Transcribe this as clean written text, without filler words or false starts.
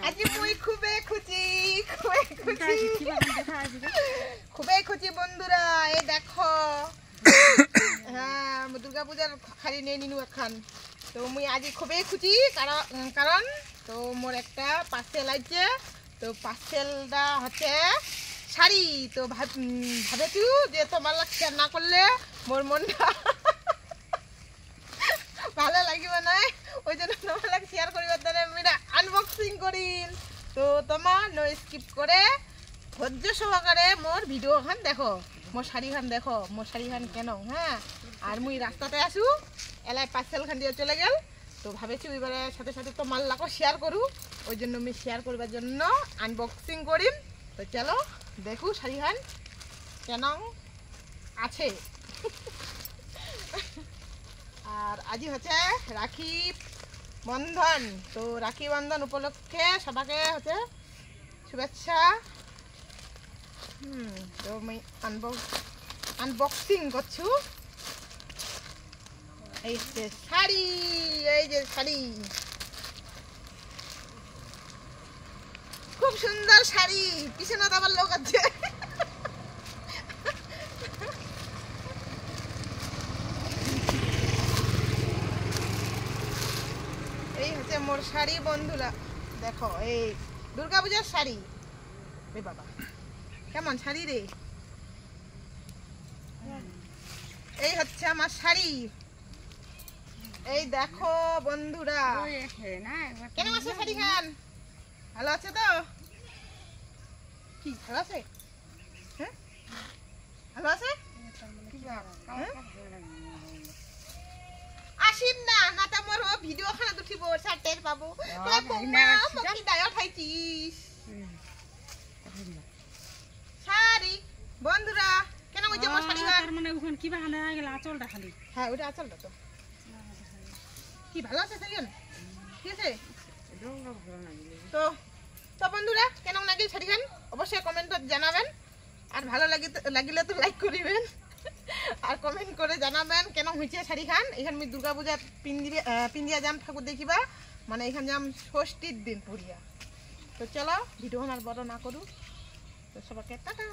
আজি মই খুবেই খুশি বন্ধুরা। এই দেখো হ্যাঁ দুর্গা পূজার খালি নিয়ে নিনু এখন। তো মুই আজি খুবই খুশি কারণ তো মোর একটা পার্সেল আইছে। তো পার্সেলটা হচ্ছে শাড়ি। তো ভাবেছু যে তোমার শেয়ার না করলে মোর মনটা ভালো লাগিব না, ওই জন্য তোমার শেয়ার করিবার দ্বারা আমি আনবক্সিং করিম। তো তোমার নো স্কিপ করে ধৈর্য সহকারে মোর ভিডিও খান দেখো, মোর শাড়ি খান দেখো, মোর শাড়ি খান কেন। হ্যাঁ আর মুই রাস্তাতে আসু এলাই পার্সেল খান দিয়ে চলে গেল। তো ভাবেছি এবারে সাথে সাথে তো মাল্লাকে শেয়ার করু, ওই জন্য আমি শেয়ার করবার জন্য আনবক্সিং করিম। তো চলো দেখু শাড়ি খান কেন আছে। আর আজি হচ্ছে রাখি বন্ধন। তো রাখি বন্ধন উপলক্ষে সবাইকে হচ্ছে শুভেচ্ছা। তো আমি আনবক্সিং করছু। এই যে শাড়ি, এই যে শাড়ি, খুব সুন্দর শাড়ি। পিছনে তো আবার লোক আছে। এই হচ্ছে মোর শাড়ি বন্ধুরা দেখো, এই দুর্গা পূজার শাড়ি। রে বাবা কেমন শাড়ি রে। এই হচ্ছে আমার শাড়ি। এই দেখো বন্ধুরা কেমন আছে শাড়ি খান, ভালো আছে তো? কি ভালো আছে? হ্যাঁ ভালো আছে। আসিন না না তো মোর ভিডিও খানা উঠিব সারটের পাবো। কি দায় খাইছিস শাড়ি বন্ধুরা কেন ওই যে মোর শাড়ি খান মানে ওখান কি বাহানা গেল আঁচলটা খালি। হ্যাঁ ওইটা আঁচলটা তো কি ভালো আছে শাড়ি খান, ঠিক আছে। তো তো বন্ধুরা কেন লাগিল শাড়ি খান অবশ্যই কমেন্টত জানাবেন। আর ভালো লাগিলে তো লাইক করিবেন আর কমেন্ট করে জানাবেন কেন হয়েছে শাড়ি খান। এখানে আমি দুর্গা পূজা পিন্দিয়া যাম ঠাকুর দেখিবা, মানে এখানে যাম ষষ্ঠীর দিন পুরিয়া। তো চলো ভিডিও আর বড় না করু। তো সবাইকে টাটা।